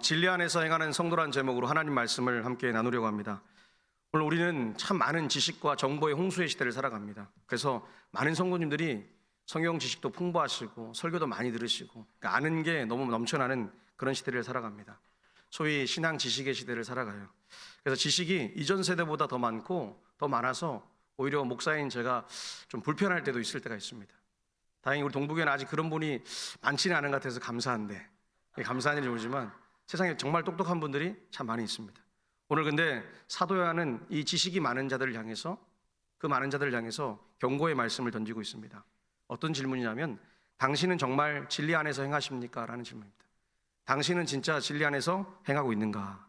진리 안에서 행하는 성도란 제목으로 하나님 말씀을 함께 나누려고 합니다. 오늘 우리는 참 많은 지식과 정보의 홍수의 시대를 살아갑니다. 그래서 많은 성도님들이 성경 지식도 풍부하시고 설교도 많이 들으시고 그러니까 아는 게 너무 넘쳐나는 그런 시대를 살아갑니다. 소위 신앙 지식의 시대를 살아가요. 그래서 지식이 이전 세대보다 더 많고 더 많아서 오히려 목사인 제가 좀 불편할 때도 있을 때가 있습니다. 다행히 우리 동북에는 아직 그런 분이 많지는 않은 것 같아서 감사한데, 감사한 일이 오지만 세상에 정말 똑똑한 분들이 참 많이 있습니다. 오늘 근데 사도 요한은 이 지식이 많은 자들을 향해서, 그 많은 자들을 향해서 경고의 말씀을 던지고 있습니다. 어떤 질문이냐면, 당신은 정말 진리 안에서 행하십니까? 라는 질문입니다. 당신은 진짜 진리 안에서 행하고 있는가?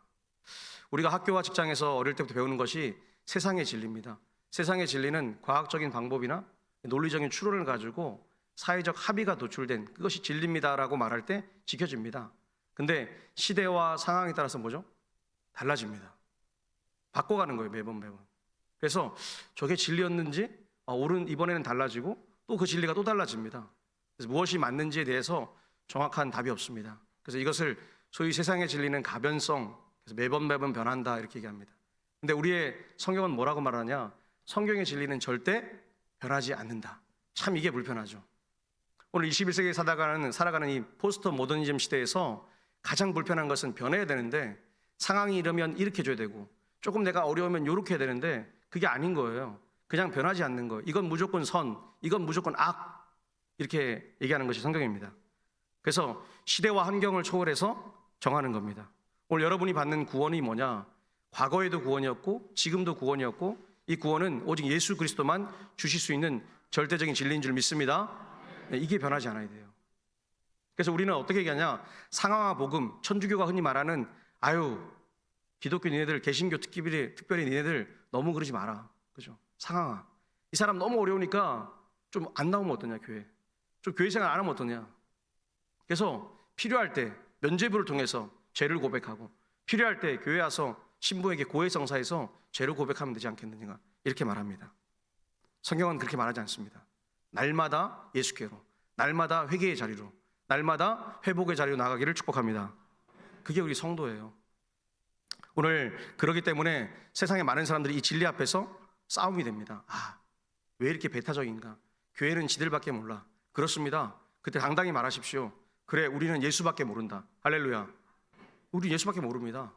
우리가 학교와 직장에서 어릴 때부터 배우는 것이 세상의 진리입니다. 세상의 진리는 과학적인 방법이나 논리적인 추론을 가지고 사회적 합의가 도출된 그것이 진리입니다라고 말할 때 지켜집니다. 근데 시대와 상황에 따라서 뭐죠? 달라집니다. 바꿔가는 거예요, 매번. 그래서 저게 진리였는지 이번에는 달라지고 또 그 진리가 또 달라집니다. 그래서 무엇이 맞는지에 대해서 정확한 답이 없습니다. 그래서 이것을 소위 세상의 진리는 가변성, 그래서 매번 변한다 이렇게 얘기합니다. 근데 우리의 성경은 뭐라고 말하냐? 성경의 진리는 절대 변하지 않는다. 참 이게 불편하죠. 오늘 21세기에 살아가는 이 포스트 모더니즘 시대에서 가장 불편한 것은 변해야 되는데 상황이 이러면 이렇게 해줘야 되고 조금 내가 어려우면 이렇게 해야 되는데 그게 아닌 거예요. 그냥 변하지 않는 거예요. 이건 무조건 선, 이건 무조건 악, 이렇게 얘기하는 것이 성경입니다. 그래서 시대와 환경을 초월해서 정하는 겁니다. 오늘 여러분이 받는 구원이 뭐냐? 과거에도 구원이었고 지금도 구원이었고 이 구원은 오직 예수 그리스도만 주실 수 있는 절대적인 진리인 줄 믿습니다. 이게 변하지 않아야 돼요. 그래서 우리는 어떻게 얘기하냐? 상하와 복음, 천주교가 흔히 말하는 기독교 니네들, 개신교 특별히 니네들 너무 그러지 마라. 그죠? 상하와. 이 사람 너무 어려우니까 좀 안 나오면 어떠냐, 교회. 좀 교회 생활 안 하면 어떠냐. 그래서 필요할 때 면죄부를 통해서 죄를 고백하고 필요할 때 교회 와서 신부에게 고해성사해서 죄를 고백하면 되지 않겠느냐. 이렇게 말합니다. 성경은 그렇게 말하지 않습니다. 날마다 예수께로, 날마다 회개의 자리로, 날마다 회복의 자리로 나가기를 축복합니다. 그게 우리 성도예요. 오늘 그렇기 때문에 세상에 많은 사람들이 이 진리 앞에서 싸움이 됩니다. 왜 이렇게 배타적인가? 교회는 지들밖에 몰라. 그렇습니다. 그때 당당히 말하십시오. 그래, 우리는 예수밖에 모른다. 할렐루야. 우리 예수밖에 모릅니다.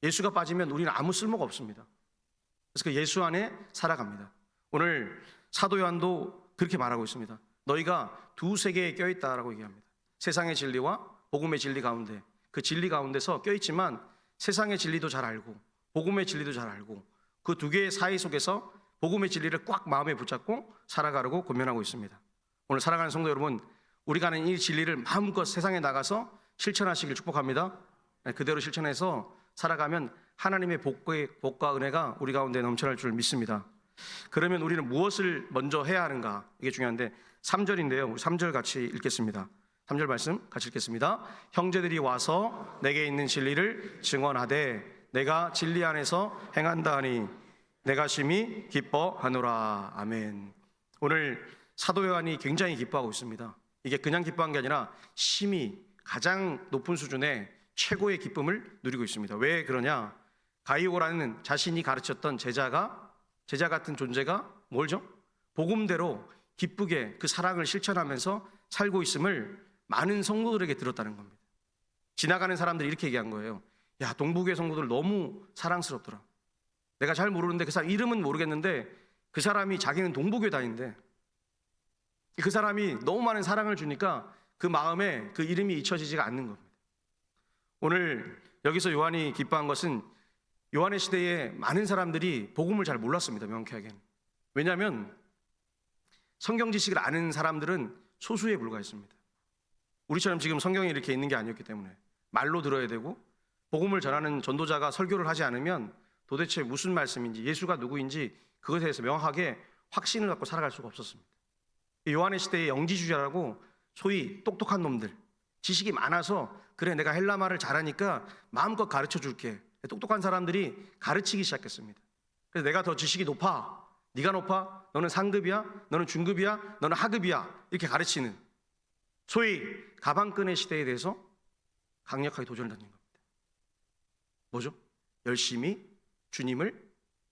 예수가 빠지면 우리는 아무 쓸모가 없습니다. 그래서 그 예수 안에 살아갑니다. 오늘 사도 요한도 그렇게 말하고 있습니다. 너희가 두 세계에 껴있다라고 얘기합니다. 세상의 진리와 복음의 진리 가운데, 그 진리 가운데서 껴있지만 세상의 진리도 잘 알고 복음의 진리도 잘 알고 그 두 개의 사이 속에서 복음의 진리를 꽉 마음에 붙잡고 살아가려고 권면하고 있습니다. 오늘 사랑하는 성도 여러분, 우리가 아는 이 진리를 마음껏 세상에 나가서 실천하시길 축복합니다. 그대로 실천해서 살아가면 하나님의 복과 은혜가 우리 가운데 넘쳐날 줄 믿습니다. 그러면 우리는 무엇을 먼저 해야 하는가? 이게 중요한데 3절인데요. 우리 3절 같이 읽겠습니다. 3절 말씀 같이 읽겠습니다. 형제들이 와서 내게 있는 진리를 증언하되 내가 진리 안에서 행한다 하니 내가 심히 기뻐하노라. 아멘. 오늘 사도 요한이 굉장히 기뻐하고 있습니다. 이게 그냥 기뻐한 게 아니라 심히 가장 높은 수준의 최고의 기쁨을 누리고 있습니다. 왜 그러냐? 가이오라는 자신이 가르쳤던 제자 같은 존재가 뭘죠? 복음대로 기쁘게 그 사랑을 실천하면서 살고 있음을 많은 성도들에게 들었다는 겁니다. 지나가는 사람들이 이렇게 얘기한 거예요. 야, 동북의 성도들 너무 사랑스럽더라. 내가 잘 모르는데 그 사람 이름은 모르겠는데 그 사람이 자기는 동북교회 다니는데 그 사람이 너무 많은 사랑을 주니까 그 마음에 그 이름이 잊혀지지가 않는 겁니다. 오늘 여기서 요한이 기뻐한 것은 요한의 시대에 많은 사람들이 복음을 잘 몰랐습니다. 명쾌하게는. 왜냐하면 성경 지식을 아는 사람들은 소수에 불과했습니다. 우리처럼 지금 성경이 이렇게 있는 게 아니었기 때문에 말로 들어야 되고 복음을 전하는 전도자가 설교를 하지 않으면 도대체 무슨 말씀인지 예수가 누구인지 그것에 대해서 명확하게 확신을 갖고 살아갈 수가 없었습니다. 요한의 시대의 영지주의자라고 소위 똑똑한 놈들, 지식이 많아서 그래 내가 헬라말을 잘하니까 마음껏 가르쳐 줄게. 똑똑한 사람들이 가르치기 시작했습니다. 그래서 내가 더 지식이 높아, 네가 높아, 너는 상급이야, 너는 중급이야, 너는 하급이야 이렇게 가르치는 소위 가방끈의 시대에 대해서 강력하게 도전을 던진 겁니다. 뭐죠? 열심히 주님을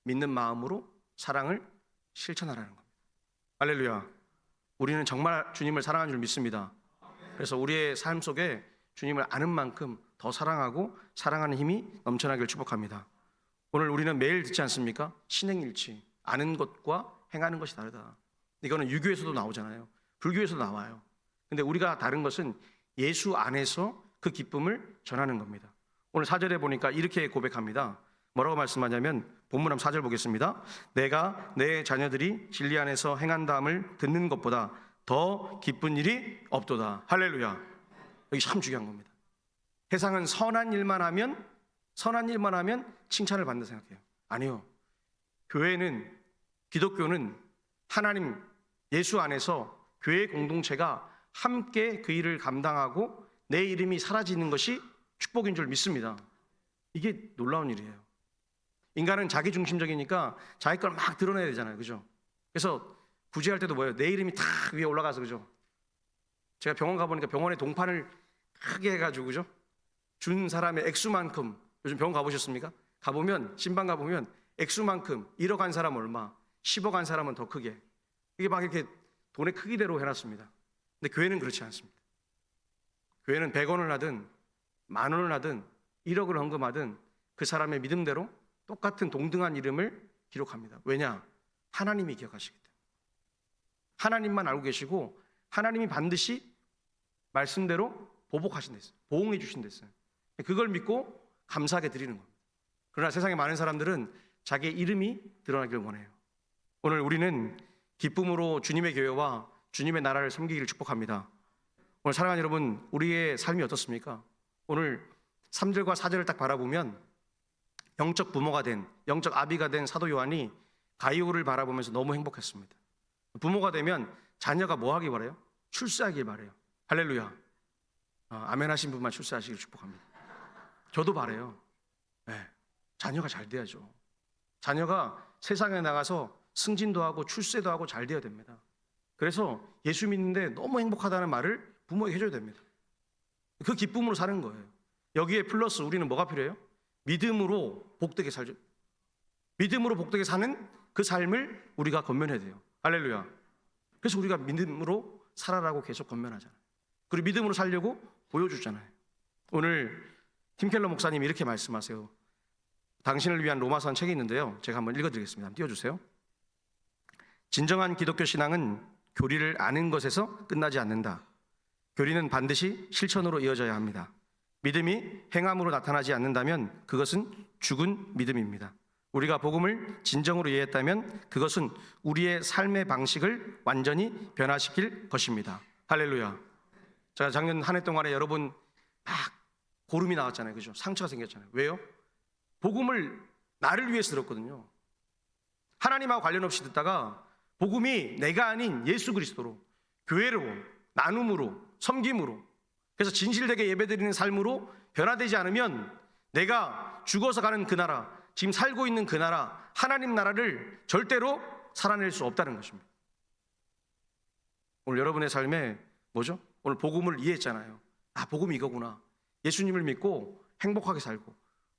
믿는 마음으로 사랑을 실천하라는 겁니다. 할렐루야. 우리는 정말 주님을 사랑하는 줄 믿습니다. 그래서 우리의 삶 속에 주님을 아는 만큼 더 사랑하고 사랑하는 힘이 넘쳐나기를 축복합니다. 오늘 우리는 매일 듣지 않습니까? 신행일치. 아는 것과 행하는 것이 다르다. 이거는 유교에서도 나오잖아요. 불교에서도 나와요. 근데 우리가 다른 것은 예수 안에서 그 기쁨을 전하는 겁니다. 오늘 4절에 보니까 이렇게 고백합니다. 뭐라고 말씀하냐면 본문 한번 4절 보겠습니다. 내가 내 자녀들이 진리 안에서 행한다함을 듣는 것보다 더 기쁜 일이 없도다. 할렐루야. 여기 참 중요한 겁니다. 세상은 선한 일만 하면 칭찬을 받는다 생각해요. 아니요. 교회는, 기독교는 하나님 예수 안에서 교회 공동체가 함께 그 일을 감당하고 내 이름이 사라지는 것이 축복인 줄 믿습니다. 이게 놀라운 일이에요. 인간은 자기 중심적이니까 자기 걸 막 드러내야 되잖아요. 그죠? 그래서 구제할 때도 뭐예요? 내 이름이 탁 위에 올라가서, 그죠? 제가 병원 가보니까 병원에 동판을 크게 해가지고, 그죠? 준 사람의 액수만큼, 요즘 병원 가보셨습니까? 가보면, 신방 가보면 액수만큼 1억 한 사람 얼마, 10억 한 사람은 더 크게, 이게 막 이렇게 돈의 크기대로 해놨습니다. 근데 교회는 그렇지 않습니다. 교회는 100원을 하든 10,000원을 하든 1억을 헌금하든 그 사람의 믿음대로 똑같은 동등한 이름을 기록합니다. 왜냐? 하나님이 기억하시기 때문에. 하나님만 알고 계시고 하나님이 반드시 말씀대로 보복하신댔어요. 보응해 주신댔어요. 그걸 믿고 감사하게 드리는 겁니다. 그러나 세상에 많은 사람들은 자기의 이름이 드러나길 원해요. 오늘 우리는 기쁨으로 주님의 교회와 주님의 나라를 섬기기를 축복합니다. 오늘 사랑하는 여러분, 우리의 삶이 어떻습니까? 오늘 3절과 4절을 딱 바라보면 영적 부모가 된, 영적 아비가 된 사도 요한이 가이오를 바라보면서 너무 행복했습니다. 부모가 되면 자녀가 뭐 하길 바래요? 출세하길 바래요. 할렐루야. 아멘 하신 분만 출세하시길 축복합니다. 저도 바래요. 네, 자녀가 잘 돼야죠. 자녀가 세상에 나가서 승진도 하고 출세도 하고 잘 돼야 됩니다. 그래서 예수 믿는데 너무 행복하다는 말을 부모에게 해줘야 됩니다. 그 기쁨으로 사는 거예요. 여기에 플러스 우리는 뭐가 필요해요? 믿음으로 복되게 살죠. 믿음으로 복되게 사는 그 삶을 우리가 건면해야 돼요. 할렐루야. 그래서 우리가 믿음으로 살아라고 계속 건면하잖아요. 그리고 믿음으로 살려고 보여주잖아요. 오늘 팀켈러 목사님이 이렇게 말씀하세요. 당신을 위한 로마서는 책이 있는데요, 제가 한번 읽어드리겠습니다. 한번 띄워주세요. 진정한 기독교 신앙은 교리를 아는 것에서 끝나지 않는다. 교리는 반드시 실천으로 이어져야 합니다. 믿음이 행함으로 나타나지 않는다면 그것은 죽은 믿음입니다. 우리가 복음을 진정으로 이해했다면 그것은 우리의 삶의 방식을 완전히 변화시킬 것입니다. 할렐루야. 제가 작년 한 해 동안에 여러분 막 고름이 나왔잖아요. 그죠? 상처가 생겼잖아요. 왜요? 복음을 나를 위해서 들었거든요. 하나님하고 관련 없이 듣다가 복음이 내가 아닌 예수 그리스도로, 교회로, 나눔으로, 섬김으로, 그래서 진실되게 예배드리는 삶으로 변화되지 않으면 내가 죽어서 가는 그 나라, 지금 살고 있는 그 나라, 하나님 나라를 절대로 살아낼 수 없다는 것입니다. 오늘 여러분의 삶에 뭐죠? 오늘 복음을 이해했잖아요. 아, 복음이 이거구나. 예수님을 믿고 행복하게 살고,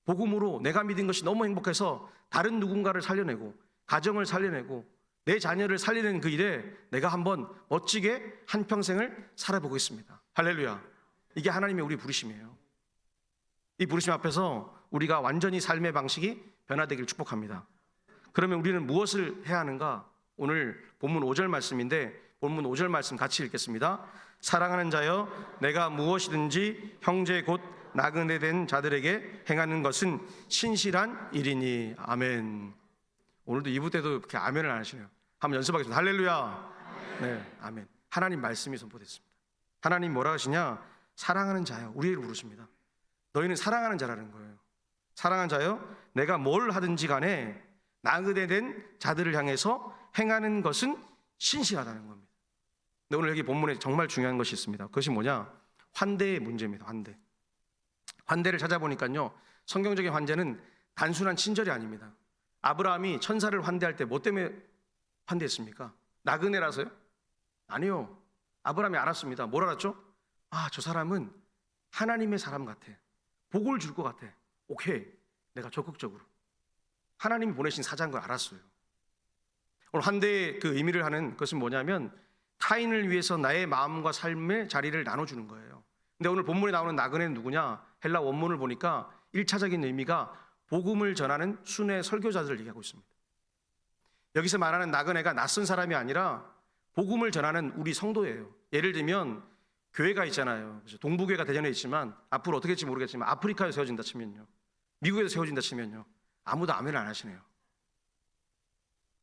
복음으로 내가 믿은 것이 너무 행복해서 다른 누군가를 살려내고, 가정을 살려내고, 내 자녀를 살리는 그 일에 내가 한번 멋지게 한평생을 살아보겠습니다. 할렐루야. 이게 하나님의 우리 부르심이에요. 이 부르심 앞에서 우리가 완전히 삶의 방식이 변화되기를 축복합니다. 그러면 우리는 무엇을 해야 하는가? 오늘 본문 5절 말씀인데 본문 5절 말씀 같이 읽겠습니다. 사랑하는 자여, 내가 무엇이든지 형제 곧 나그네 된 자들에게 행하는 것은 신실한 일이니. 아멘. 오늘도 2부 때도 이렇게 아멘을 안 하시네요. 한번 연습하겠습니다. 할렐루야. 네, 아멘. 하나님 말씀이 선포됐습니다. 하나님 뭐라 하시냐? 사랑하는 자여, 우리를 부르십니다. 너희는 사랑하는 자라는 거예요. 사랑하는 자여, 내가 뭘 하든지 간에 나그네 된 자들을 향해서 행하는 것은 신실하다는 겁니다. 근데 오늘 여기 본문에 정말 중요한 것이 있습니다. 그것이 뭐냐? 환대의 문제입니다. 환대. 환대를 찾아보니까요, 성경적인 환대는 단순한 친절이 아닙니다. 아브라함이 천사를 환대할 때 뭐 때문에 환대했습니까? 나그네라서요? 아니요. 아브라함이 알았습니다. 뭘 알았죠? 아, 저 사람은 하나님의 사람 같아. 복을 줄 것 같아. 오케이, 내가 적극적으로. 하나님이 보내신 사자인 걸 알았어요. 오늘 환대의 그 의미를 하는 것은 뭐냐면 타인을 위해서 나의 마음과 삶의 자리를 나눠주는 거예요. 근데 오늘 본문에 나오는 나그네는 누구냐? 헬라 원문을 보니까 1차적인 의미가 복음을 전하는 순회 설교자들을 얘기하고 있습니다. 여기서 말하는 나그네가 낯선 사람이 아니라 복음을 전하는 우리 성도예요. 예를 들면 교회가 있잖아요. 그래서 동부교회가 대전에 있지만 앞으로 어떻게 될지 모르겠지만 아프리카에 세워진다 치면요, 미국에서 세워진다 치면요, 아무도 아멘 안 하시네요.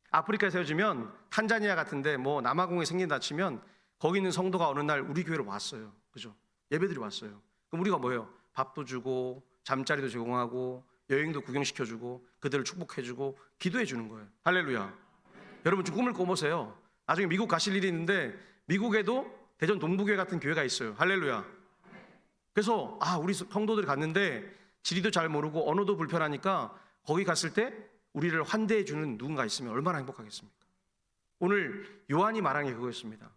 아프리카에 세워지면 탄자니아 같은데 뭐 남아공에 생긴다 치면 거기 있는 성도가 어느 날 우리 교회로 왔어요. 그죠? 예배들이 왔어요. 그럼 우리가 뭐예요? 밥도 주고 잠자리도 제공하고 여행도 구경시켜주고 그들을 축복해주고 기도해주는 거예요. 할렐루야. 여러분 좀 꿈을 꿔보세요. 나중에 미국 가실 일이 있는데 미국에도 대전 동부교회 같은 교회가 있어요. 할렐루야. 그래서 우리 성도들이 갔는데 지리도 잘 모르고 언어도 불편하니까 거기 갔을 때 우리를 환대해주는 누군가 있으면 얼마나 행복하겠습니까? 오늘 요한이 말한 게 그거였습니다.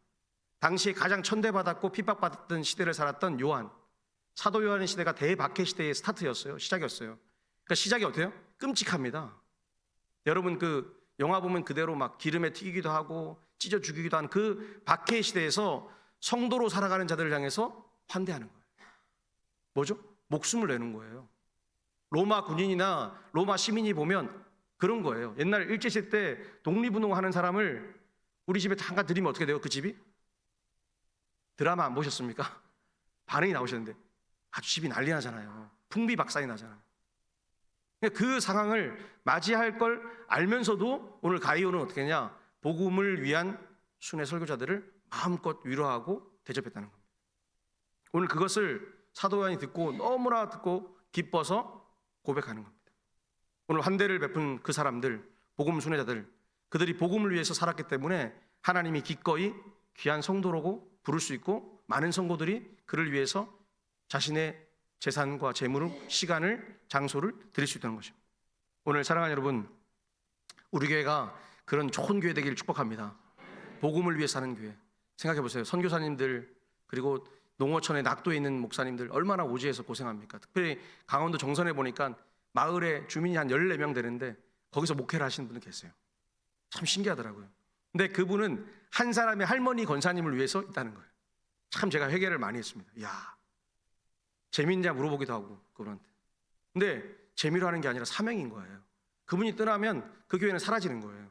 당시에 가장 천대받았고 핍박받았던 시대를 살았던 요한, 사도 요한의 시대가 대박해 시대의 스타트였어요. 시작이었어요. 그러니까 시작이 어때요? 끔찍합니다. 여러분 그 영화 보면 그대로 막 기름에 튀기기도 하고 찢어 죽이기도 하는 그 박해 시대에서 성도로 살아가는 자들을 향해서 환대하는 거예요. 뭐죠? 목숨을 내는 거예요. 로마 군인이나 로마 시민이 보면 그런 거예요. 옛날 일제시대 때 독립운동하는 사람을 우리 집에 잠깐 드리면 어떻게 돼요? 그 집이? 드라마 안 보셨습니까? 반응이 나오셨는데 아주 집이 난리 나잖아요. 풍비박산이 나잖아요. 그 상황을 맞이할 걸 알면서도 오늘 가이오는 어떻게 했냐? 복음을 위한 순회 설교자들을 마음껏 위로하고 대접했다는 겁니다. 오늘 그것을 사도 요한이 듣고 너무나 듣고 기뻐서 고백하는 겁니다. 오늘 환대를 베푼 그 사람들, 복음 순회자들, 그들이 복음을 위해서 살았기 때문에 하나님이 기꺼이 귀한 성도라고 부를 수 있고 많은 성도들이 그를 위해서 자신의 재산과 재물을, 시간을, 장소를 드릴 수 있다는 것입니다. 오늘 사랑하는 여러분, 우리 교회가 그런 좋은 교회 되기를 축복합니다. 복음을 위해 사는 교회. 생각해 보세요. 선교사님들 그리고 농어촌에 낙도에 있는 목사님들 얼마나 오지에서 고생합니까? 특별히 강원도 정선에 보니까 마을에 주민이 한 14명 되는데 거기서 목회를 하시는 분이 계세요. 참 신기하더라고요. 근데 그분은 한 사람의 할머니 권사님을 위해서 있다는 거예요. 참 제가 회개를 많이 했습니다. 이야, 재미있냐 물어보기도 하고 그분한테. 근데 재미로 하는 게 아니라 사명인 거예요. 그분이 떠나면 그 교회는 사라지는 거예요.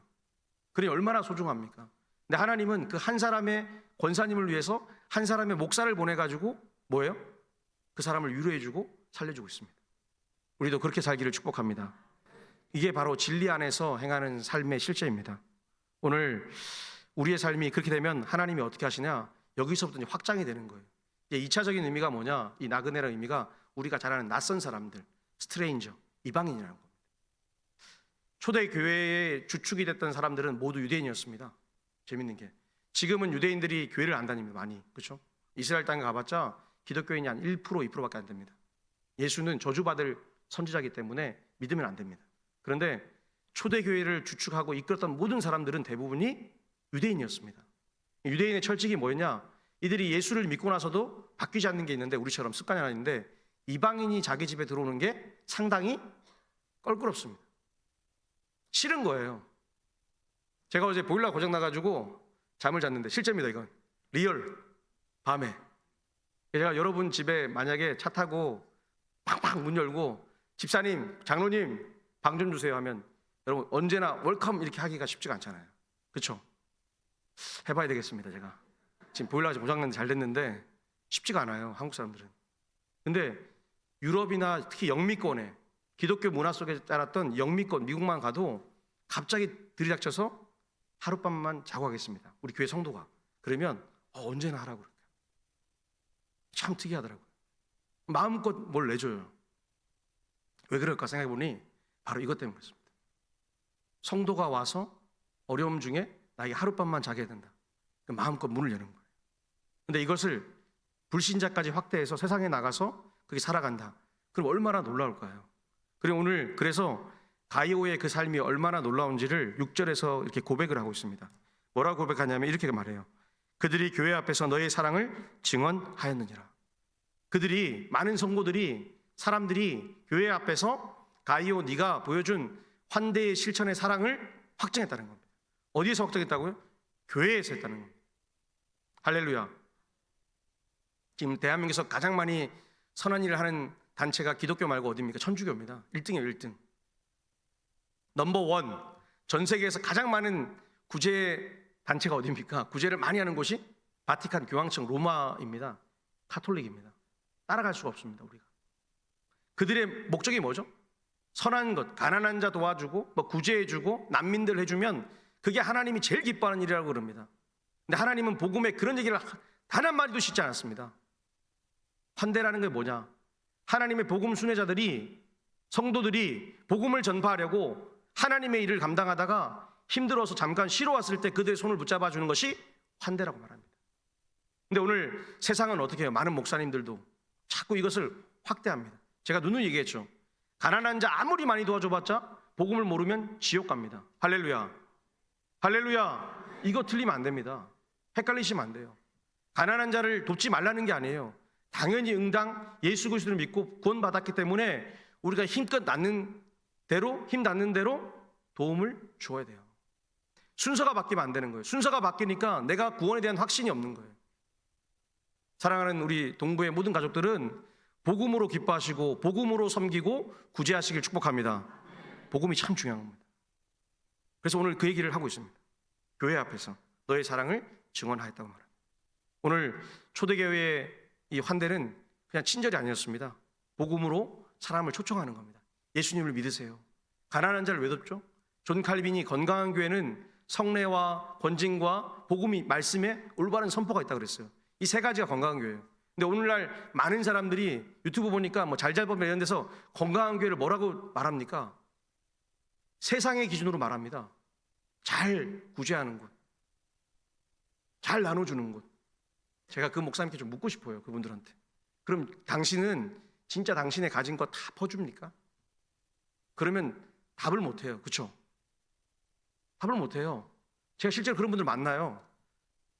그러니 얼마나 소중합니까? 근데 하나님은 그 한 사람의 권사님을 위해서 한 사람의 목사를 보내가지고 뭐예요? 그 사람을 위로해주고 살려주고 있습니다. 우리도 그렇게 살기를 축복합니다. 이게 바로 진리 안에서 행하는 삶의 실제입니다. 오늘 우리의 삶이 그렇게 되면 하나님이 어떻게 하시냐? 여기서부터 이제 확장이 되는 거예요. 이제 2차적인 의미가 뭐냐? 이 나그네라는 의미가 우리가 잘 아는 낯선 사람들, 스트레인저, 이방인이라는 겁니다. 초대 교회의 주축이 됐던 사람들은 모두 유대인이었습니다. 재밌는 게 지금은 유대인들이 교회를 안 다닙니다. 많이. 그렇죠? 이스라엘 땅에 가봤자 기독교인이 한 1%, 2%밖에 안 됩니다. 예수는 저주받을 선지자이기 때문에 믿으면 안 됩니다. 그런데 초대교회를 주축하고 이끌었던 모든 사람들은 대부분이 유대인이었습니다. 유대인의 철칙이 뭐였냐? 이들이 예수를 믿고 나서도 바뀌지 않는 게 있는데 우리처럼 습관이 하나 있는데 이방인이 자기 집에 들어오는 게 상당히 껄끄럽습니다. 싫은 거예요. 제가 어제 보일러 고장 나가지고 잠을 잤는데 실제입니다. 이건 리얼 밤에 제가 여러분 집에 만약에 차 타고 팡팡 문 열고 집사님, 장로님 방 좀 주세요 하면 여러분 언제나 웰컴 이렇게 하기가 쉽지가 않잖아요. 그렇죠? 해봐야 되겠습니다. 제가 지금 보일러가 고장났는데 잘 됐는데 쉽지가 않아요. 한국 사람들은. 근데 유럽이나 특히 영미권에 기독교 문화 속에 자랐던 영미권 미국만 가도 갑자기 들이닥쳐서 하룻밤만 자고 가겠습니다. 우리 교회 성도가. 그러면 언제나 하라고 그래요. 참 특이하더라고요. 마음껏 뭘 내줘요. 왜 그럴까 생각해보니 바로 이것 때문에 그렇습니다. 성도가 와서 어려움 중에 나에게 하룻밤만 자게 해야 된다. 마음껏 문을 여는 거예요. 근데 이것을 불신자까지 확대해서 세상에 나가서 그렇게 살아간다. 그럼 얼마나 놀라울까요? 그리고 오늘 그래서 가이오의 그 삶이 얼마나 놀라운지를 6절에서 이렇게 고백을 하고 있습니다. 뭐라고 고백하냐면 이렇게 말해요. 그들이 교회 앞에서 너의 사랑을 증언하였느니라. 그들이, 많은 성도들이, 사람들이 교회 앞에서 가이오 네가 보여준 환대의 실천의 사랑을 확증했다는 겁니다. 어디에서 확증했다고요? 교회에서 했다는 겁니다. 할렐루야. 지금 대한민국에서 가장 많이 선한 일을 하는 단체가 기독교 말고 어디입니까? 천주교입니다. 1등이에요, 1등. 넘버원. 전 세계에서 가장 많은 구제 단체가 어디입니까? 구제를 많이 하는 곳이 바티칸 교황청 로마입니다. 카톨릭입니다. 따라갈 수가 없습니다, 우리가. 그들의 목적이 뭐죠? 선한 것, 가난한 자 도와주고, 구제해주고, 난민들 해주면 그게 하나님이 제일 기뻐하는 일이라고 그럽니다. 근데 하나님은 복음에 그런 얘기를 단 한마디도 싣지 않았습니다. 환대라는 게 뭐냐? 하나님의 복음 순회자들이, 성도들이 복음을 전파하려고 하나님의 일을 감당하다가 힘들어서 잠깐 쉬러 왔을 때 그들의 손을 붙잡아 주는 것이 환대라고 말합니다. 근데 오늘 세상은 어떻게 해요? 많은 목사님들도 자꾸 이것을 확대합니다. 제가 누누이 얘기했죠. 가난한 자 아무리 많이 도와줘봤자 복음을 모르면 지옥 갑니다. 할렐루야. 할렐루야. 이거 틀리면 안 됩니다. 헷갈리시면 안 돼요. 가난한 자를 돕지 말라는 게 아니에요. 당연히 응당 예수 그리스도를 믿고 구원받았기 때문에 우리가 힘껏 낫는 대로, 힘 닿는 대로 도움을 줘야 돼요. 순서가 바뀌면 안 되는 거예요. 순서가 바뀌니까 내가 구원에 대한 확신이 없는 거예요. 사랑하는 우리 동부의 모든 가족들은 복음으로 기뻐하시고 복음으로 섬기고 구제하시길 축복합니다. 복음이 참 중요한 겁니다. 그래서 오늘 그 얘기를 하고 있습니다. 교회 앞에서 너의 사랑을 증언하였다고 말합니다. 오늘 초대교회의 이 환대는 그냥 친절이 아니었습니다. 복음으로 사람을 초청하는 겁니다. 예수님을 믿으세요. 가난한 자를 왜 돕죠? 존 칼빈이 건강한 교회는 성례와 권징과 복음이 말씀에 올바른 선포가 있다고 그랬어요. 이 세 가지가 건강한 교회예요. 근데 오늘날 많은 사람들이 유튜브 보니까 잘잘보면 이런 데서 건강한 교회를 뭐라고 말합니까? 세상의 기준으로 말합니다. 잘 구제하는 곳, 잘 나눠주는 곳. 제가 그 목사님께 좀 묻고 싶어요. 그분들한테. 그럼 당신은 진짜 당신의 가진 거 다 퍼줍니까? 그러면 답을 못해요. 그렇죠? 답을 못해요. 제가 실제로 그런 분들 만나요.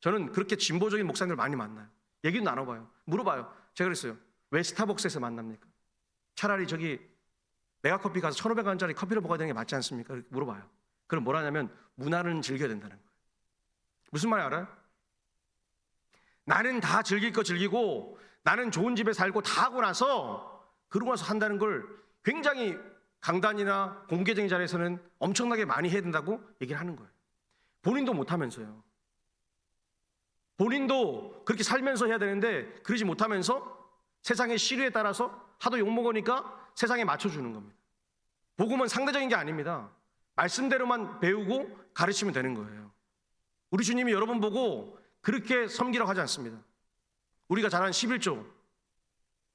저는 그렇게 진보적인 목사님들 많이 만나요. 얘기도 나눠봐요. 물어봐요. 제가 그랬어요. 왜 스타벅스에서 만납니까? 차라리 저기 메가커피 가서 1,500원짜리 커피를 먹어야 되는 게 맞지 않습니까? 이렇게 물어봐요. 그럼 뭐라 하냐면 문화는 즐겨야 된다는 거예요. 무슨 말인지 알아요? 나는 다 즐길 거 즐기고 나는 좋은 집에 살고 다 하고 나서 그러고 나서 한다는 걸 굉장히 강단이나 공개적인 자리에서는 엄청나게 많이 해야 된다고 얘기를 하는 거예요. 본인도 못하면서요. 본인도 그렇게 살면서 해야 되는데 그러지 못하면서 세상의 시류에 따라서 하도 욕먹으니까 세상에 맞춰주는 겁니다. 복음은 상대적인 게 아닙니다. 말씀대로만 배우고 가르치면 되는 거예요. 우리 주님이 여러분 보고 그렇게 섬기라고 하지 않습니다. 우리가 잘하는 11조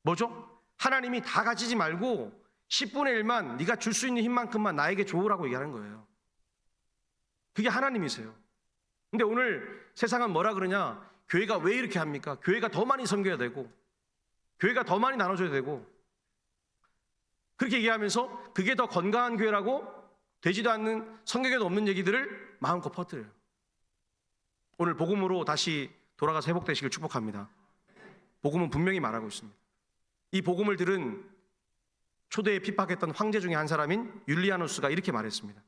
뭐죠? 하나님이 다 가지지 말고 10분의 1만 네가 줄 수 있는 힘만큼만 나에게 줘라고 얘기하는 거예요. 그게 하나님이세요. 근데 오늘 세상은 뭐라 그러냐? 교회가 왜 이렇게 합니까? 교회가 더 많이 섬겨야 되고 교회가 더 많이 나눠줘야 되고 그렇게 얘기하면서 그게 더 건강한 교회라고 되지도 않는 성경에도 없는 얘기들을 마음껏 퍼뜨려요. 오늘 복음으로 다시 돌아가서 회복되시길 축복합니다. 복음은 분명히 말하고 있습니다. 이 복음을 들은 초대에 핍박했던 황제 중에 한 사람인 율리아누스가 이렇게 말했습니다.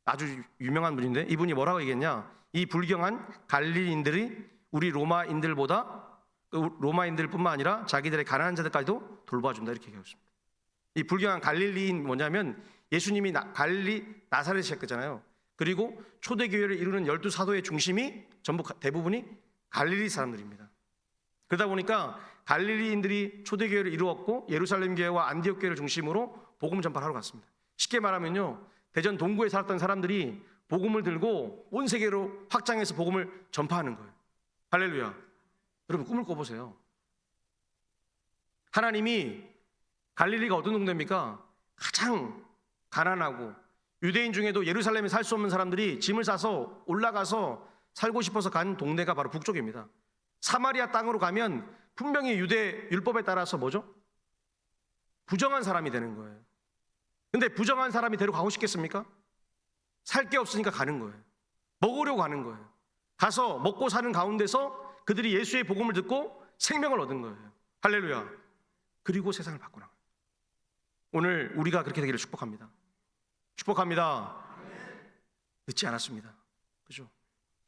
아주 유명한 분인데 이분이 뭐라고 얘기했냐? 이 불경한 갈릴리인들이 우리 로마인들뿐만 아니라 자기들의 가난한 자들까지도 돌봐준다 이렇게 얘기했습니다. 이 불경한 갈릴리인 뭐냐면 예수님이 갈릴리 나사렛에 시작했잖아요. 그리고 초대교회를 이루는 12사도의 중심이 전부 대부분이 갈릴리 사람들입니다. 그러다 보니까 갈릴리인들이 초대교회를 이루었고 예루살렘 교회와 안디옥 교회를 중심으로 복음 전파를 하러 갔습니다. 쉽게 말하면요, 대전 동구에 살았던 사람들이 복음을 들고 온 세계로 확장해서 복음을 전파하는 거예요. 할렐루야. 여러분 꿈을 꿔보세요. 하나님이 갈릴리가 어떤 동네입니까? 가장 가난하고 유대인 중에도 예루살렘에 살 수 없는 사람들이 짐을 싸서 올라가서 살고 싶어서 간 동네가 바로 북쪽입니다. 사마리아 땅으로 가면 분명히 유대 율법에 따라서 뭐죠? 부정한 사람이 되는 거예요. 근데 부정한 사람이 데리고 가고 싶겠습니까? 살 게 없으니까 가는 거예요. 먹으려고 가는 거예요. 가서 먹고 사는 가운데서 그들이 예수의 복음을 듣고 생명을 얻은 거예요. 할렐루야. 그리고 세상을 바꿔나가요. 오늘 우리가 그렇게 되기를 축복합니다. 축복합니다. 늦지 않았습니다. 그죠?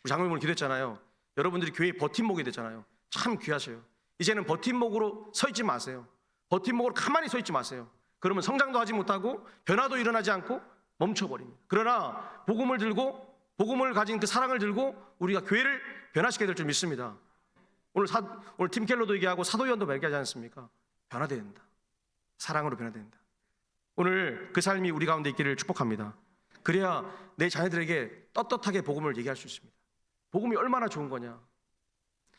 우리 장로님 오늘 기도했잖아요. 여러분들이 교회 버팀목이 됐잖아요. 참 귀하셔요. 이제는 버팀목으로 서 있지 마세요. 버팀목으로 가만히 서 있지 마세요. 그러면 성장도 하지 못하고 변화도 일어나지 않고 멈춰버립니다. 그러나 복음을 들고, 복음을 가진 그 사랑을 들고 우리가 교회를 변화시켜야 될 줄 믿습니다. 오늘 팀 켈러도 얘기하고 사도요한도 얘기하지 않습니까? 변화돼야 된다. 사랑으로 변화돼야 된다. 오늘 그 삶이 우리 가운데 있기를 축복합니다. 그래야 내 자녀들에게 떳떳하게 복음을 얘기할 수 있습니다. 복음이 얼마나 좋은 거냐.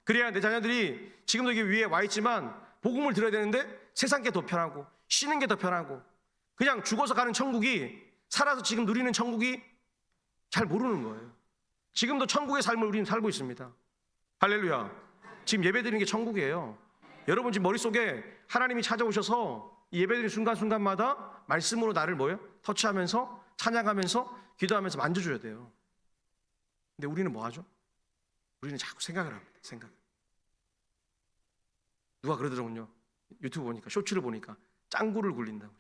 그래야 내 자녀들이 지금도 여기 위에 와 있지만 복음을 들어야 되는데 세상 게 더 편하고 쉬는 게 더 편하고 그냥 죽어서 가는 천국이, 살아서 지금 누리는 천국이 잘 모르는 거예요. 지금도 천국의 삶을 우리는 살고 있습니다. 할렐루야. 지금 예배드리는 게 천국이에요. 여러분 지금 머릿속에 하나님이 찾아오셔서 이 예배드리는 순간순간마다 말씀으로 나를 뭐예요? 터치하면서 찬양하면서 기도하면서 만져줘야 돼요. 근데 우리는 뭐 하죠? 우리는 자꾸 생각을 합니다. 생각. 누가 그러더군요. 유튜브 보니까, 쇼츠를 보니까 짱구를 굴린다고.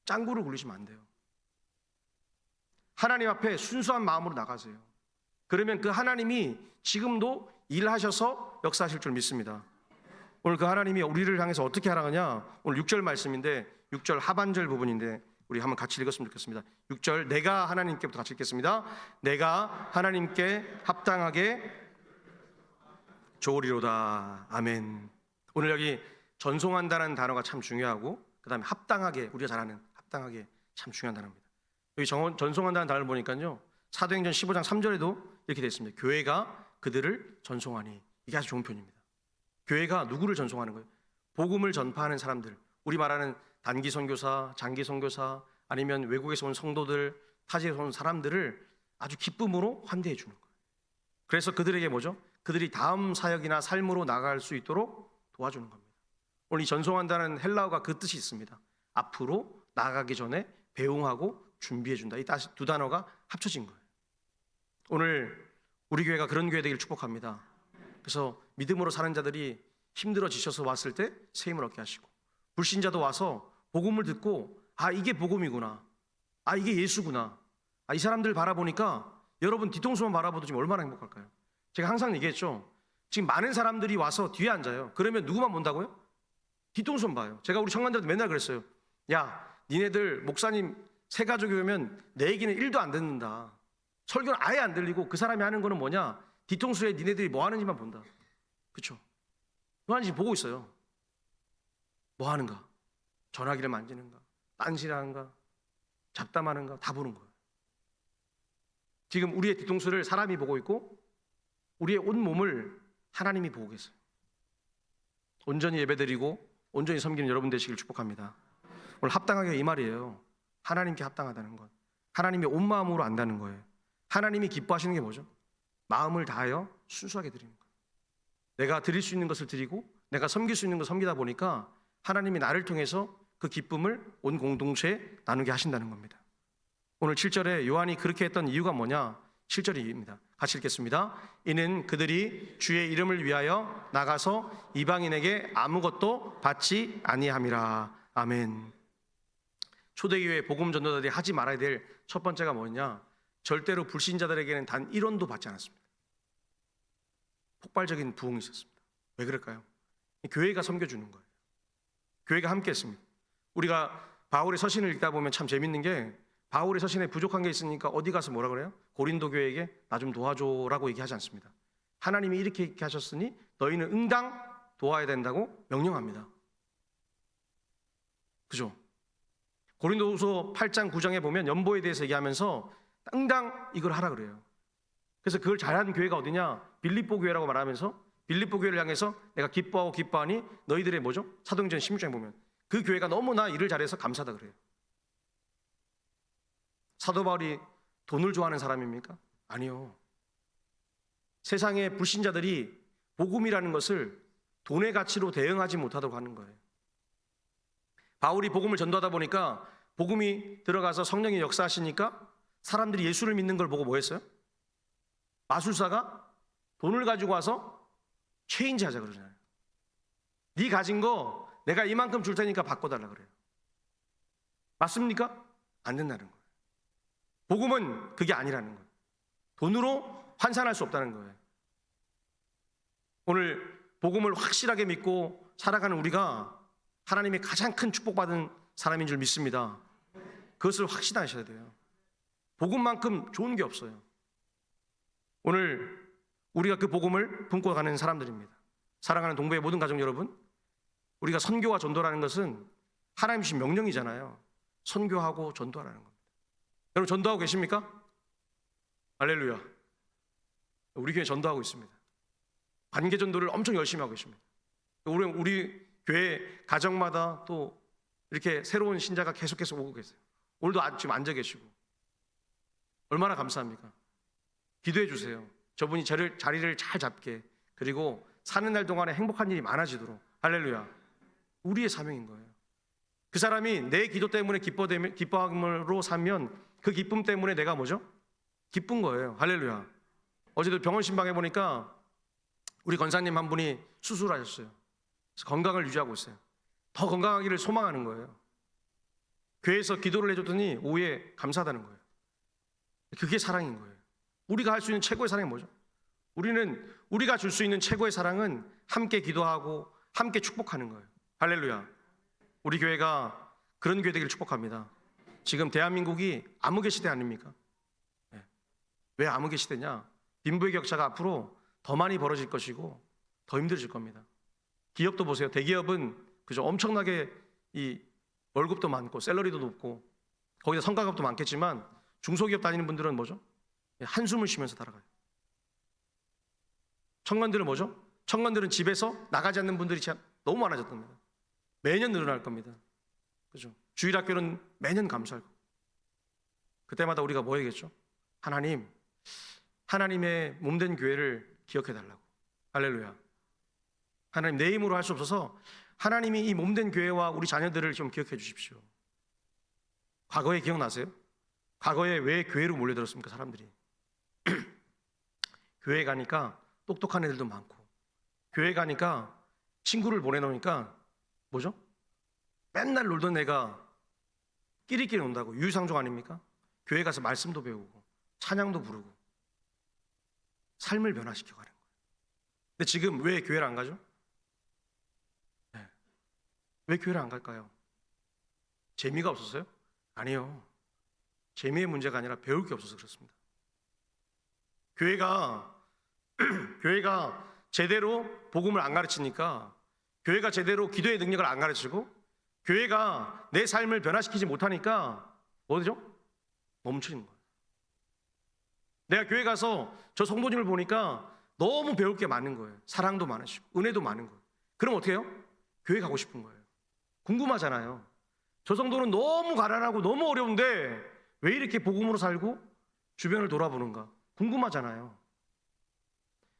짱구를 굴리시면 안 돼요. 하나님 앞에 순수한 마음으로 나가세요. 그러면 그 하나님이 지금도 일하셔서 역사하실 줄 믿습니다. 오늘 그 하나님이 우리를 향해서 어떻게 하라느냐, 오늘 6절 말씀인데 6절 하반절 부분인데 우리 한번 같이 읽었으면 좋겠습니다. 6절 내가 하나님께부터 같이 읽겠습니다. 내가 하나님께 합당하게 좋으리로다. 아멘. 오늘 여기 전송한다는 단어가 참 중요하고 그 다음에 합당하게, 우리가 잘 아는 합당하게 참 중요한 단어입니다. 여기 전송한다는 단어를 보니까요, 사도행전 15장 3절에도 이렇게 되어 있습니다. 교회가 그들을 전송하니. 이게 아주 좋은 표현입니다. 교회가 누구를 전송하는 거예요? 복음을 전파하는 사람들, 우리 말하는 단기 선교사, 장기 선교사, 아니면 외국에서 온 성도들, 타지에서 온 사람들을 아주 기쁨으로 환대해 주는 거예요. 그래서 그들에게 뭐죠? 그들이 다음 사역이나 삶으로 나아갈 수 있도록 도와주는 겁니다. 오늘 이 전송한다는 헬라어가 그 뜻이 있습니다. 앞으로 나아가기 전에 배웅하고 준비해 준다. 이 두 단어가 합쳐진 거예요. 오늘 우리 교회가 그런 교회 되기를 축복합니다. 그래서 믿음으로 사는 자들이 힘들어지셔서 왔을 때 새 힘을 얻게 하시고, 불신자도 와서 복음을 듣고 아 이게 복음이구나, 아 이게 예수구나, 아 이 사람들 바라보니까 여러분 뒤통수만 바라봐도 지금 얼마나 행복할까요? 제가 항상 얘기했죠. 지금 많은 사람들이 와서 뒤에 앉아요. 그러면 누구만 본다고요? 뒤통수만 봐요. 제가 우리 청년들한테 맨날 그랬어요. 야 니네들 목사님 새 가족이 오면 내 얘기는 1도 안 듣는다. 설교는 아예 안 들리고 그 사람이 하는 거는 뭐냐? 뒤통수에 니네들이 뭐 하는지만 본다. 그렇죠? 뭐 하는지 보고 있어요. 뭐 하는가? 전화기를 만지는가? 딴질하는가? 잡담하는가? 다 보는 거예요. 지금 우리의 뒤통수를 사람이 보고 있고 우리의 온 몸을 하나님이 보고 계세요. 온전히 예배드리고 온전히 섬기는 여러분 되시길 축복합니다. 오늘 합당하게 이 말이에요. 하나님께 합당하다는 것, 하나님이 온 마음으로 안다는 거예요. 하나님이 기뻐하시는 게 뭐죠? 마음을 다하여 순수하게 드리는 거예요. 내가 드릴 수 있는 것을 드리고 내가 섬길 수 있는 것을 섬기다 보니까 하나님이 나를 통해서 그 기쁨을 온 공동체에 나누게 하신다는 겁니다. 오늘 7절에 요한이 그렇게 했던 이유가 뭐냐? 7절입니다. 같이 읽겠습니다. 이는 그들이 주의 이름을 위하여 나가서 이방인에게 아무것도 받지 아니함이라. 아멘. 초대교회 복음 전도자들이 하지 말아야 될 첫 번째가 뭐냐? 절대로 불신자들에게는 단 1원도 받지 않았습니다. 폭발적인 부흥이 있었습니다. 왜 그럴까요? 교회가 섬겨주는 거예요. 교회가 함께 했습니다. 우리가 바울의 서신을 읽다 보면 참 재밌는 게, 바울의 서신에 부족한 게 있으니까 어디 가서 뭐라 그래요? 고린도 교회에게 나 좀 도와줘라고 얘기하지 않습니다. 하나님이 이렇게 하셨으니 너희는 응당 도와야 된다고 명령합니다. 그죠? 고린도후서 8장 9장에 보면 연보에 대해서 얘기하면서 응당 이걸 하라 그래요. 그래서 그걸 잘하는 교회가 어디냐? 빌립보 교회라고 말하면서 빌립보 교회를 향해서 내가 기뻐하고 기뻐하니 너희들의 뭐죠? 사도행전 16장에 보면 그 교회가 너무나 일을 잘해서 감사하다 그래요. 사도 바울이 돈을 좋아하는 사람입니까? 아니요. 세상의 불신자들이 복음이라는 것을 돈의 가치로 대응하지 못하도록 하는 거예요. 바울이 복음을 전도하다 보니까 복음이 들어가서 성령이 역사하시니까 사람들이 예수를 믿는 걸 보고 뭐 했어요? 마술사가 돈을 가지고 와서 체인지 하자 그러잖아요. 네 가진 거 내가 이만큼 줄 테니까 바꿔달라 그래요. 맞습니까? 안 된다는 거예요. 복음은 그게 아니라는 거예요. 돈으로 환산할 수 없다는 거예요. 오늘 복음을 확실하게 믿고 살아가는 우리가 하나님의 가장 큰 축복받은 사람인 줄 믿습니다. 그것을 확신하셔야 돼요. 복음만큼 좋은 게 없어요. 오늘 우리가 그 복음을 품고 가는 사람들입니다. 사랑하는 동부의 모든 가족 여러분, 우리가 선교와 전도라는 것은 하나님 주신 명령이잖아요. 선교하고 전도하라는 겁니다. 여러분 전도하고 계십니까? 할렐루야. 우리 교회 전도하고 있습니다. 관계 전도를 엄청 열심히 하고 계십니다. 우리 교회 가정마다 또 이렇게 새로운 신자가 계속해서 오고 계세요. 오늘도 지금 앉아 계시고 얼마나 감사합니까? 기도해 주세요. 저분이 자리를 잘 잡게, 그리고 사는 날 동안에 행복한 일이 많아지도록. 할렐루야. 우리의 사명인 거예요. 그 사람이 내 기도 때문에 기뻐함으로 살면 그 기쁨 때문에 내가 뭐죠? 기쁜 거예요. 할렐루야. 어제도 병원 신방해 보니까 우리 권사님 한 분이 수술하셨어요. 그래서 건강을 유지하고 있어요. 더 건강하기를 소망하는 거예요. 교회에서 기도를 해줬더니 오후에 감사하다는 거예요. 그게 사랑인 거예요. 우리가 할 수 있는 최고의 사랑이 뭐죠? 우리가 줄 수 있는 최고의 사랑은 함께 기도하고 함께 축복하는 거예요. 할렐루야. 우리 교회가 그런 교회 되기를 축복합니다. 지금 대한민국이 암흑의 시대 아닙니까? 네. 왜 암흑의 시대냐? 빈부의 격차가 앞으로 더 많이 벌어질 것이고 더 힘들어질 겁니다. 기업도 보세요. 대기업은 그죠? 엄청나게 이 월급도 많고 샐러리도 높고 거기다 성과급도 많겠지만 중소기업 다니는 분들은 뭐죠? 한숨을 쉬면서 살아가요. 청년들은 뭐죠? 청년들은 집에서 나가지 않는 분들이 너무 많아졌답니다. 매년 늘어날 겁니다. 그죠? 주일학교는 매년 감소하고. 그때마다 우리가 뭐 해야겠죠? 하나님의 몸된 교회를 기억해 달라고. 할렐루야. 하나님 내 힘으로 할 수 없어서 하나님이 이 몸된 교회와 우리 자녀들을 좀 기억해 주십시오. 과거에 기억나세요? 과거에 왜 교회로 몰려들었습니까? 사람들이 교회 가니까 똑똑한 애들도 많고, 교회 가니까 친구를 보내놓으니까 뭐죠? 맨날 놀던 애가 끼리끼리 논다고. 유유상종 아닙니까? 교회 가서 말씀도 배우고 찬양도 부르고 삶을 변화시켜 가는 거예요. 근데 지금 왜 교회를 안 가죠? 네. 왜 교회를 안 갈까요? 재미가 없었어요? 아니요. 재미의 문제가 아니라 배울 게 없어서 그렇습니다. 교회가 제대로 복음을 안 가르치니까, 교회가 제대로 기도의 능력을 안 가르치고, 교회가 내 삶을 변화시키지 못하니까 뭐죠? 멈추는 거예요. 내가 교회 가서 저 성도님을 보니까 너무 배울 게 많은 거예요. 사랑도 많으시고 은혜도 많은 거예요. 그럼 어떻게 해요? 교회 가고 싶은 거예요. 궁금하잖아요. 저 성도는 너무 가난하고 너무 어려운데 왜 이렇게 복음으로 살고 주변을 돌아보는가? 궁금하잖아요.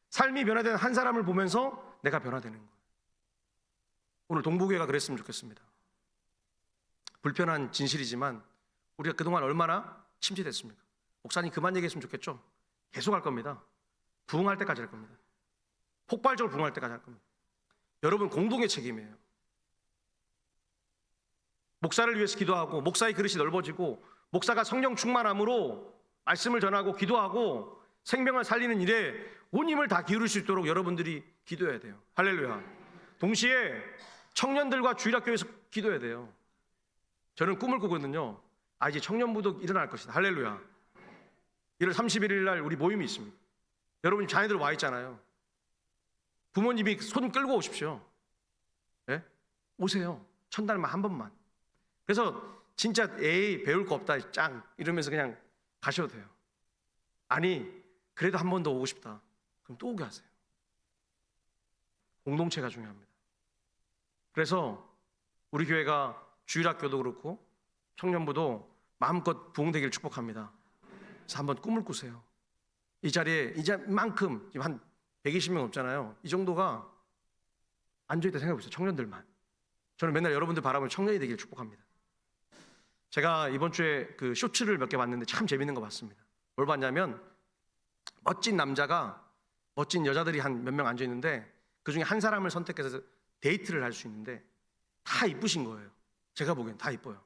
삶이 변화된 한 사람을 보면서 내가 변화되는 거예요. 오늘 동부교회가 그랬으면 좋겠습니다. 불편한 진실이지만 우리가 그동안 얼마나 침체됐습니까? 목사님 그만 얘기했으면 좋겠죠? 계속 할 겁니다. 부흥할 때까지 할 겁니다. 폭발적으로 부흥할 때까지 할 겁니다. 여러분 공동의 책임이에요. 목사를 위해서 기도하고, 목사의 그릇이 넓어지고, 목사가 성령 충만함으로 말씀을 전하고 기도하고 생명을 살리는 일에 온 힘을 다 기울일 수 있도록 여러분들이 기도해야 돼요. 할렐루야. 동시에 청년들과 주일학교에서 기도해야 돼요. 저는 꿈을 꾸거든요. 이제 청년부도 일어날 것이다. 할렐루야. 1월 31일 날 우리 모임이 있습니다. 여러분 자녀들 와 있잖아요. 부모님이 손 끌고 오십시오. 네? 오세요. 첫날만 한 번만. 그래서 진짜 배울 거 없다 짱 이러면서 그냥 가셔도 돼요. 아니 그래도 한 번 더 오고 싶다. 그럼 또 오게 하세요. 공동체가 중요합니다. 그래서 우리 교회가 주일학교도 그렇고 청년부도 마음껏 부흥되기를 축복합니다. 그래서 한번 꿈을 꾸세요. 이 자리에 이제만큼 지금 한 120명 없잖아요. 이 정도가 앉아있다 생각해보세요. 청년들만. 저는 맨날 여러분들 바라보면 청년이 되기를 축복합니다. 제가 이번 주에 그 쇼츠를 몇 개 봤는데 참 재밌는 거 봤습니다. 뭘 봤냐면 멋진 남자가 멋진 여자들이 한 몇 명 앉아있는데 그 중에 한 사람을 선택해서 데이트를 할 수 있는데 다 이쁘신 거예요. 제가 보기엔 다 이뻐요.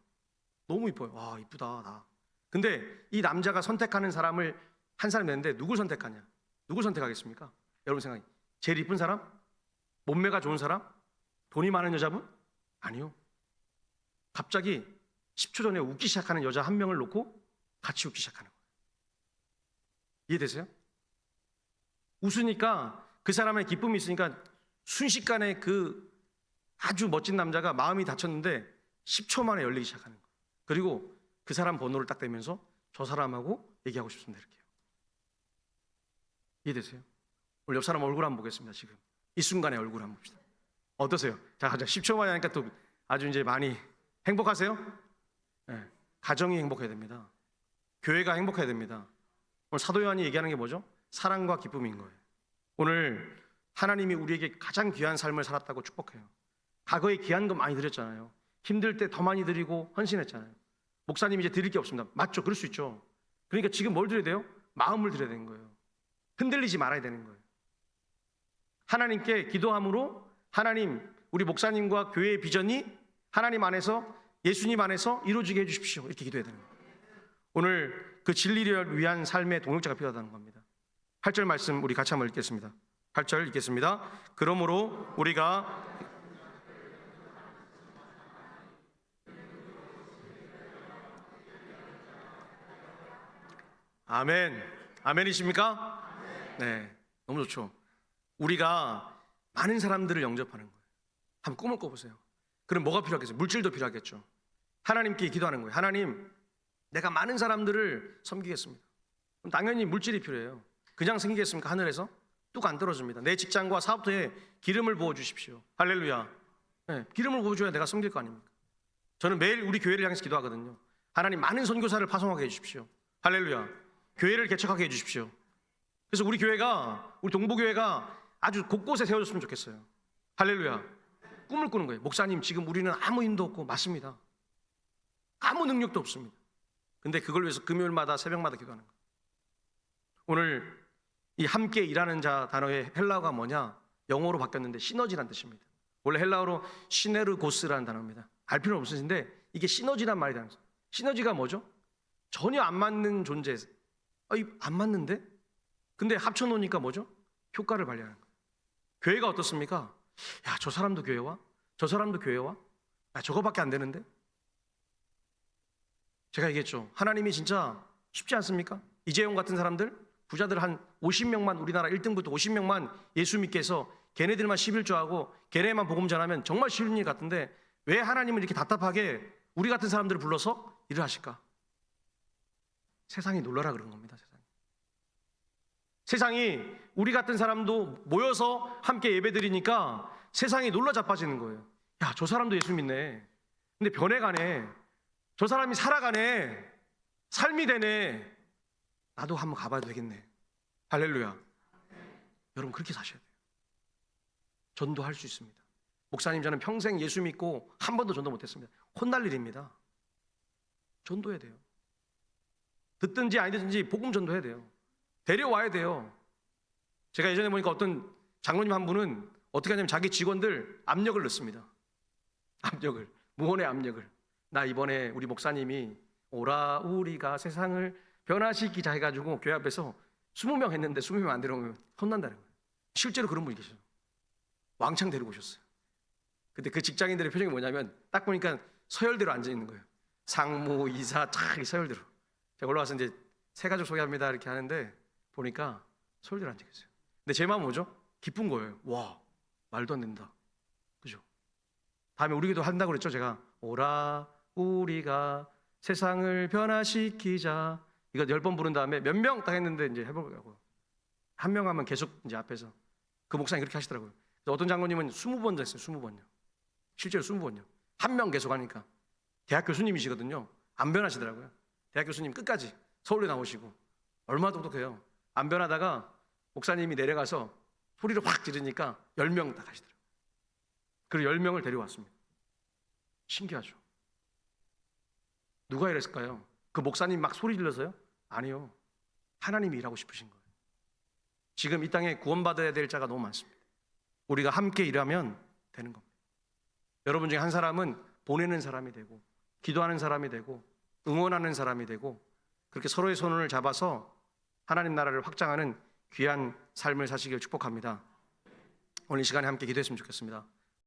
너무 이뻐요. 와, 이쁘다 나. 근데 이 남자가 선택하는 사람을 한 사람이 있는데 누굴 선택하냐? 누굴 선택하겠습니까? 여러분 생각이 제일 이쁜 사람? 몸매가 좋은 사람? 돈이 많은 여자분? 아니요. 갑자기 10초 전에 웃기 시작하는 여자 한 명을 놓고 같이 웃기 시작하는 거예요. 이해되세요? 웃으니까 그 사람의 기쁨이 있으니까 순식간에 그 아주 멋진 남자가 마음이 닫혔는데 10초 만에 열리기 시작하는 거예요. 그리고 그 사람 번호를 딱 대면서 저 사람하고 얘기하고 싶습니다 이렇게. 이해되세요? 오늘 옆 사람 얼굴 한번 보겠습니다. 지금 이 순간의 얼굴 한번 봅시다. 어떠세요? 자, 10초 만에 하니까 또 아주 이제 많이 행복하세요? 네. 가정이 행복해야 됩니다. 교회가 행복해야 됩니다. 오늘 사도 요한이 얘기하는 게 뭐죠? 사랑과 기쁨인 거예요. 오늘 하나님이 우리에게 가장 귀한 삶을 살았다고 축복해요. 과거에 귀한 거 많이 드렸잖아요. 힘들 때 더 많이 드리고 헌신했잖아요. 목사님 이제 드릴 게 없습니다. 맞죠? 그럴 수 있죠. 그러니까 지금 뭘 드려야 돼요? 마음을 드려야 되는 거예요. 흔들리지 말아야 되는 거예요. 하나님께 기도함으로 하나님, 우리 목사님과 교회의 비전이 하나님 안에서, 예수님 안에서 이루어지게 해주십시오. 이렇게 기도해야 되는 거예요. 오늘 그 진리를 위한 삶의 동역자가 필요하다는 겁니다. 8절 말씀 우리 같이 한번 읽겠습니다. 8절 읽겠습니다. 그러므로 우리가 아멘. 아멘이십니까? 네, 너무 좋죠. 우리가 많은 사람들을 영접하는 거예요. 한번 꿈을 꿔보세요. 그럼 뭐가 필요하겠어요? 물질도 필요하겠죠. 하나님께 기도하는 거예요. 하나님, 내가 많은 사람들을 섬기겠습니다. 그럼 당연히 물질이 필요해요. 그냥 생기겠습니까? 하늘에서? 뚝 안 떨어집니다. 내 직장과 사업터에 기름을 부어주십시오. 할렐루야. 네, 기름을 부어줘야 내가 섬길 거 아닙니까? 저는 매일 우리 교회를 향해서 기도하거든요. 하나님, 많은 선교사를 파송하게 해주십시오. 할렐루야. 교회를 개척하게 해주십시오. 그래서 우리 교회가, 우리 동부교회가 아주 곳곳에 세워졌으면 좋겠어요. 할렐루야. 꿈을 꾸는 거예요. 목사님, 지금 우리는 아무 힘도 없고, 맞습니다. 아무 능력도 없습니다. 근데 그걸 위해서 금요일마다 새벽마다 기도하는 거예요. 오늘 이 함께 일하는 자 단어의 헬라어가 뭐냐? 영어로 바뀌었는데 시너지란 뜻입니다. 원래 헬라어로 시네르고스라는 단어입니다. 알 필요는 없으신데 이게 시너지란 말이라는 거예요. 시너지가 뭐죠? 전혀 안 맞는 존재. 안 맞는데? 근데 합쳐놓으니까 뭐죠? 효과를 발휘하는 거예요. 교회가 어떻습니까? 야, 저 사람도 교회 와? 저 사람도 교회 와? 야, 저거밖에 안 되는데? 제가 얘기했죠. 하나님이 진짜 쉽지 않습니까? 이재용 같은 사람들, 부자들 한 50명만, 우리나라 1등부터 50명만 예수 믿게 해서 걔네들만 11조하고 걔네만 복음 전하면 정말 쉬운 일 같은데 왜 하나님은 이렇게 답답하게 우리 같은 사람들을 불러서 일을 하실까? 세상이 놀라라 그런 겁니다. 세상이 우리 같은 사람도 모여서 함께 예배드리니까 세상이 놀라 자빠지는 거예요. 야, 저 사람도 예수 믿네. 근데 변해가네. 저 사람이 살아가네. 삶이 되네. 나도 한번 가봐도 되겠네. 할렐루야. 여러분 그렇게 사셔야 돼요. 전도할 수 있습니다. 목사님, 저는 평생 예수 믿고 한 번도 전도 못했습니다. 혼날 일입니다. 전도해야 돼요. 듣든지 아니든지 복음 전도해야 돼요. 데려와야 돼요. 제가 예전에 보니까 어떤 장로님 한 분은 어떻게 하냐면 자기 직원들 압력을 넣습니다. 압력을, 무언의 압력을. 나 이번에 우리 목사님이 오라 우리가 세상을 변화시키자 해가지고 교회 앞에서 20명 했는데 20명 안 데려오면 혼난다는 거예요. 실제로 그런 분이 계셔요. 왕창 데리고 오셨어요. 근데 그 직장인들의 표정이 뭐냐면 딱 보니까 서열대로 앉아 있는 거예요. 상무, 이사, 쫙 서열대로. 제가 올라와서 이제 새 가족 소개합니다 이렇게 하는데 보니까 서열대로 앉아 계세요. 근데 제 마음은 뭐죠? 기쁜 거예요. 와, 말도 안 된다. 그죠? 다음에 우리 기도 한다고 그랬죠. 제가 오라 우리가 세상을 변화시키자 이거 10번 부른 다음에 몇 명 딱 했는데 이제 해보려고 한 명 하면 계속 이제 앞에서 그 목사님 그렇게 하시더라고요. 어떤 장로님은 20번 했어요. 20번요. 실제로 20번요. 한 명 계속 하니까 대학 교수님이시거든요. 안 변하시더라고요. 대학 교수님 끝까지 서울에 나오시고 얼마나 똑똑해요. 안 변하다가 목사님이 내려가서 소리를 확 지르니까 10명 딱 하시더라고요. 그리고 10명을 데려왔습니다. 신기하죠. 누가 이랬을까요? 그 목사님 막 소리 질러서요? 아니요. 하나님이 일하고 싶으신 거예요. 지금 이 땅에 구원받아야 될 자가 너무 많습니다. 우리가 함께 일하면 되는 겁니다. 여러분 중에 한 사람은 보내는 사람이 되고 기도하는 사람이 되고 응원하는 사람이 되고 그렇게 서로의 손을 잡아서 하나님 나라를 확장하는 귀한 삶을 사시길 축복합니다. 오늘 이 시간에 함께 기도했으면 좋겠습니다.